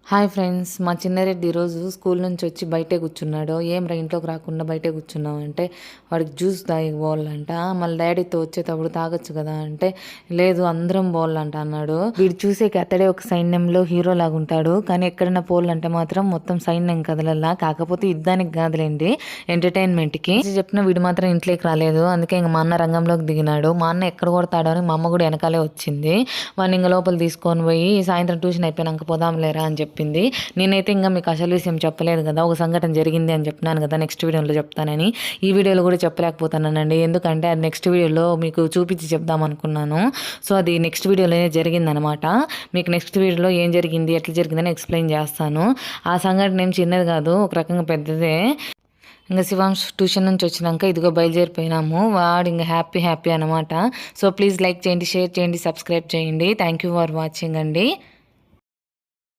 Hi friends, మా చిన్నారెడ్డి ఈరోజు school నుంచి వచ్చి బయటే కూర్చున్నాడు. ఏం రా ఇంట్లోకి రాకుండా బయటే కూర్చున్నావు అంటే, వాడికి జ్యూస్ తాగి పోవాలంట. మళ్ళీ డాడీతో వచ్చేటప్పుడు తాగొచ్చు కదా అంటే, లేదు అందరం పోవాలంట అన్నాడు. వీడు చూసేకి అతడే ఒక సైన్యంలో హీరో లాగా ఉంటాడు, కానీ ఎక్కడైనా పోవాలంటే మాత్రం మొత్తం సైన్యం కదలల్లా. కాకపోతే యుద్ధానికి కాదులేండి, ఎంటర్టైన్మెంట్కి చెప్పిన వీడు మాత్రం ఇంట్లోకి రాలేదు. అందుకే ఇంక మా అన్న రంగంలోకి దిగినాడు. మా అన్న ఎక్కడ కొడతాడో అని మా అమ్మ కూడా వెనకాలే వచ్చింది. వాడిని ఇంక లోపల తీసుకొని పోయి సాయంత్రం ట్యూషన్ అయిపోయినాక పోదాంలేరా అని చెప్పింది. నేనైతే ఇంకా మీకు అసలు విషయం చెప్పలేదు కదా, ఒక సంఘటన జరిగింది అని చెప్పినాను కదా, నెక్స్ట్ వీడియోలో చెప్తానని. ఈ వీడియోలో కూడా చెప్పలేకపోతానండి, ఎందుకంటే అది నెక్స్ట్ వీడియోలో మీకు చూపించి చెప్దాం అనుకున్నాను. సో అది నెక్స్ట్ వీడియోలోనే జరిగిందనమాట. మీకు నెక్స్ట్ వీడియోలో ఏం జరిగింది, ఎట్లా జరిగిందని ఎక్స్ప్లెయిన్ చేస్తాను. ఆ సంఘటన ఏం చిన్నది కాదు, ఒక రకంగా పెద్దదే. ఇంకా శివాంశ్ ట్యూషన్ నుంచి వచ్చినాక ఇదిగో బయలుదేరిపోయినాము. వాడు ఇంకా హ్యాపీ అనమాట. సో ప్లీజ్ లైక్ చేయండి, షేర్ చేయండి, సబ్స్క్రైబ్ చేయండి. థ్యాంక్ యూ ఫర్ వాచింగ్ అండి.